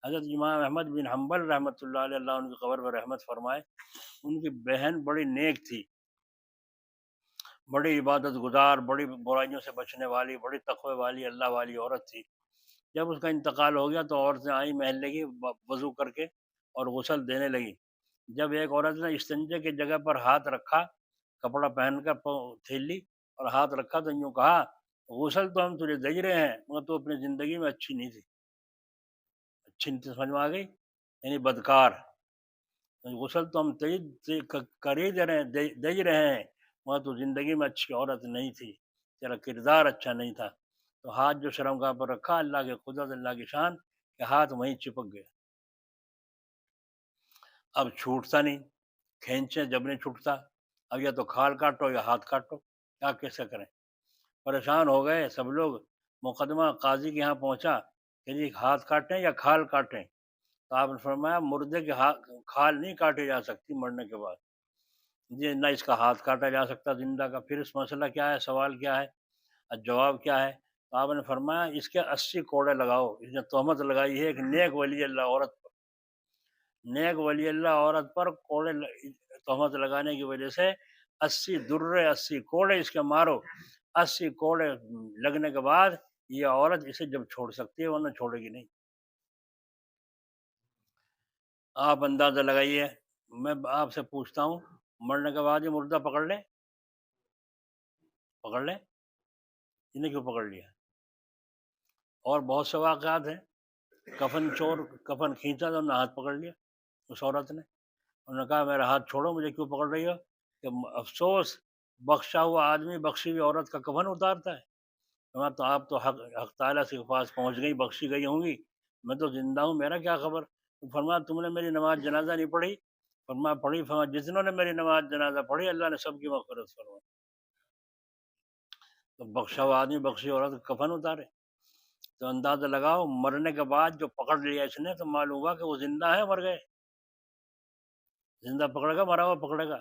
حضرت امام احمد بن حنبل رحمۃ اللہ علیہ، اللہ ان کی قبر پر رحمت فرمائے، ان کی بہن بڑی نیک تھی، بڑی عبادت گزار، بڑی برائیوں سے بچنے والی، بڑی تقوی والی، اللہ والی عورت تھی۔ جب اس کا انتقال ہو گیا تو عورتیں آئیں محلے کی، وضو کر کے اور غسل دینے لگی۔ جب ایک عورت نے استنجے کی جگہ پر ہاتھ رکھا، کپڑا پہن کر تھیل لی اور ہاتھ رکھا تو یوں کہا، غسل تو ہم تجھے دے رہے ہیں مگر تو اپنی زندگی میں اچھی نہیں تھی۔ اچھی نہیں تھی سمجھ میں آ گئی، یعنی بدکار۔ غسل تو ہم کر ہی دے رہے ہیں، دے ہی رہے ہیں، مگر تو زندگی میں اچھی عورت نہیں تھی، تیرا کردار اچھا نہیں تھا۔ تو ہاتھ جو شرمگاہ پر رکھا، اللہ کے قدرت، اللہ کی شان، کہ ہاتھ وہیں چپک گیا۔ اب چھوٹتا نہیں، کھینچیں جب نہیں چھوٹتا، اب یا تو کھال کاٹو یا ہاتھ کاٹو، کیا کیسے کریں؟ پریشان ہو گئے سب لوگ۔ مقدمہ قاضی کے یہاں پہنچا کہ جی ہاتھ کاٹیں یا کھال کاٹیں؟ تو آپ نے فرمایا مردے کے کھال نہیں کاٹی جا سکتی مرنے کے بعد، جی نہ اس کا ہاتھ کاٹا جا سکتا زندہ کا۔ پھر اس مسئلہ کیا ہے، سوال کیا ہے، جواب کیا ہے؟ تو آپ نے فرمایا اس کے 80 کوڑے لگاؤ۔ اس نے تہمت لگائی ہے ایک نیک ولی اللہ عورت پر، نیک ولی اللہ عورت پر کوڑے تہمت لگانے کی وجہ سے 80 درے، 80 کوڑے اس کے مارو۔ 80 کوڑے لگنے کے بعد یہ عورت اسے جب چھوڑ سکتی ہے، ورنہ چھوڑے گی نہیں۔ آپ اندازہ لگائیے، میں آپ سے پوچھتا ہوں، مرنے کے بعد یہ مردہ پکڑ لے؟ پکڑ لے؟ انہیں کیوں پکڑ لیا؟ اور بہت سے واقعات ہیں، کفن چور کفن کھینچا تو انہوں نے ہاتھ پکڑ لیا اس عورت نے، انہوں نے کہا میرا ہاتھ چھوڑو، مجھے کیوں پکڑ رہی ہو؟ کہ افسوس، بخشا ہوا آدمی بخشی ہوئی عورت کا کفن اتارتا ہے۔ تو آپ تو حق تعالیٰ کے پاس پہنچ گئی، بخشی گئی ہوں گی، میں تو زندہ ہوں، میرا کیا خبر؟ فرمایا تم نے میری نماز جنازہ نہیں پڑھی؟ فرمایا پڑھی۔ فرمایا جتنوں نے میری نماز جنازہ پڑھی اللہ نے سب کی مغفرت فرمائی۔ تو بخشا ہوا آدمی بخشی عورت کا کفن اتارے؟ تو اندازہ لگاؤ، مرنے کے بعد جو پکڑ لیا اس نے تو معلوم ہوا کہ وہ زندہ ہے، مر گئے؟ زندہ پکڑے گا، مرا ہوا پکڑے گا؟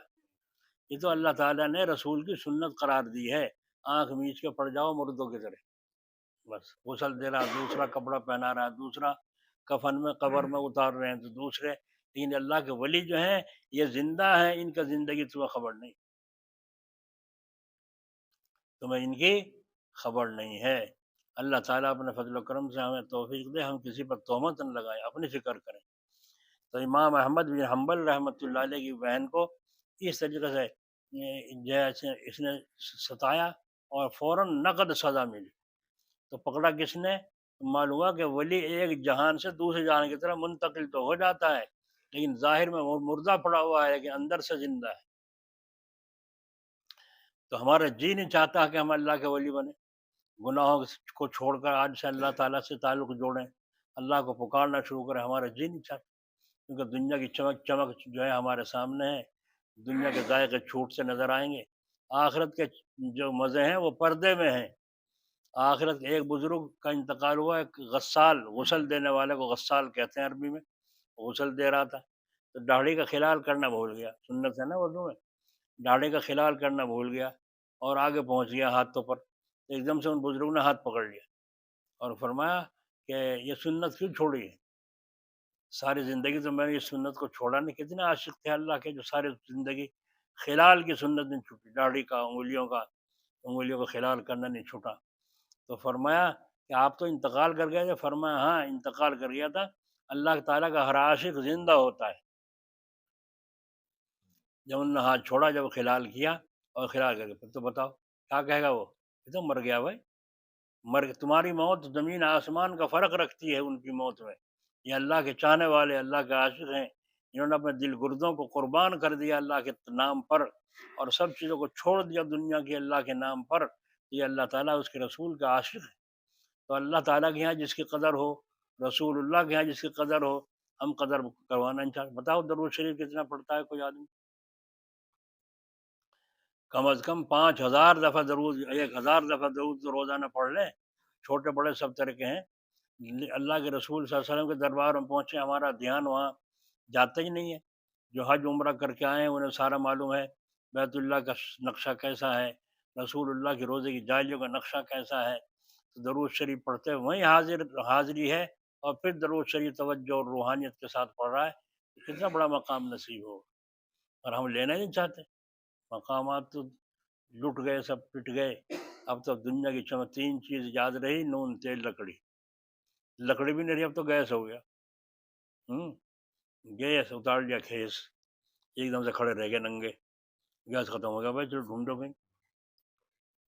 یہ تو اللہ تعالیٰ نے رسول کی سنت قرار دی ہے، آنکھ میچ کے پڑ جاؤ مردوں کی طرح، بس غسل دے رہا، دوسرا کپڑا پہنا رہا، دوسرا کفن میں قبر میں اتار رہے ہیں تو دوسرے، لیکن اللہ کے ولی جو ہیں یہ زندہ ہیں، ان کا زندگی تمہیں خبر نہیں، تمہیں ان کی خبر نہیں ہے۔ اللہ تعالیٰ اپنے فضل و کرم سے ہمیں توفیق دے، ہم کسی پر تہمت نہ لگائیں، اپنی فکر کریں۔ تو امام احمد بن حنبل رحمۃ اللہ علیہ کی بہن کو اس طریقے سے جیسے اس نے ستایا اور فوراً نقد سزا ملی۔ تو پکڑا کس نے؟ معلوم ہوا کہ ولی ایک جہان سے دوسرے جہان کی طرف منتقل تو ہو جاتا ہے، لیکن ظاہر میں وہ مردہ پڑا ہوا ہے، لیکن اندر سے زندہ ہے۔ تو ہمارا جی نہیں چاہتا کہ ہم اللہ کے ولی بنیں، گناہوں کو چھوڑ کر آج سے اللہ تعالیٰ سے تعلق جوڑیں، اللہ کو پکارنا شروع کریں، ہمارا جی نہیں چاہتا، کیونکہ دنیا کی چمک چمک جو ہے ہمارے سامنے ہے، دنیا کے ذائقے چھوٹ سے نظر آئیں گے، آخرت کے جو مزے ہیں وہ پردے میں ہیں۔ آخرت ایک بزرگ کا انتقال ہوا، ایک غسال، غسل دینے والے کو غسال کہتے ہیں عربی میں، غسل دے رہا تھا تو داڑھی کا خلال کرنا بھول گیا، سنت ہے نا اردو میں، داڑھی کا خلال کرنا بھول گیا اور آگے پہنچ گیا ہاتھوں پر، ایک دم سے ان بزرگ نے ہاتھ پکڑ لیا اور فرمایا کہ یہ سنت کیوں چھوڑی ہے؟ ساری زندگی تو میں نے اس سنت کو چھوڑا نہیں۔ کتنے عاشق تھے اللہ کے جو ساری زندگی خلال کی سنت نہیں چھوٹی، داڑھی کا، انگلیوں کا خلال کرنا نہیں چھوٹا۔ تو فرمایا کہ آپ تو انتقال کر گئے تھے؟ فرمایا ہاں انتقال کر گیا تھا، اللہ تعالیٰ کا ہر عاشق زندہ ہوتا ہے۔ جب انہوں نے ہاتھ چھوڑا، جب خلال کیا اور خلال کر کے پھر تو بتاؤ کیا کہے گا وہ؟ یہ تو مر گیا بھائی، تمہاری موت زمین آسمان کا فرق رکھتی ہے ان کی موت میں۔ یہ اللہ کے چاہنے والے، اللہ کے عاشق ہیں، انہوں نے اپنے دل گردوں کو قربان کر دیا اللہ کے نام پر اور سب چیزوں کو چھوڑ دیا دنیا کے اللہ کے نام پر۔ یہ اللہ تعالیٰ اس کے رسول کا عاشق ہے۔ تو اللہ تعالیٰ کے یہاں جس کی قدر ہو، رسول اللہ کے یہاں جس کی قدر ہو، ہم قدر کروانا نہیں چاہتے۔ بتاؤ درود شریف کتنا پڑھتا ہے کوئی آدمی؟ کم از کم 5000 دفعہ درود، 1000 دفعہ درود تو روزانہ پڑھ لیں، چھوٹے بڑے سب طرح کے ہیں۔ اللہ کے رسول صلی اللہ علیہ وسلم کے دربار میں پہنچے، ہمارا دھیان وہاں جاتا ہی نہیں ہے۔ جو حج عمرہ کر کے آئے ہیں انہیں سارا معلوم ہے بیت اللہ کا نقشہ کیسا ہے، رسول اللہ کی روزے کی جائلیوں کا نقشہ کیسا ہے۔ تو درود شریف پڑھتے ہیں، وہیں حاضری ہے اور پھر درود شریف توجہ اور روحانیت کے ساتھ پڑھ رہا ہے، کتنا بڑا مقام نصیب ہو، اور ہم لینا ہی نہیں چاہتے۔ مقامات تو لٹ گئے، سب پٹ گئے۔ اب تو دنیا کی تین چیز یاد رہی: نون، تیل، لکڑی۔ لکڑی بھی نہیں رہی، اب تو گیس ہو گیا۔ گیس اتار لیا کھیس، ایک دم سے کھڑے رہ گئے ننگے، گیس ختم ہو گیا، بھائی چلو ڈھونڈو کہیں۔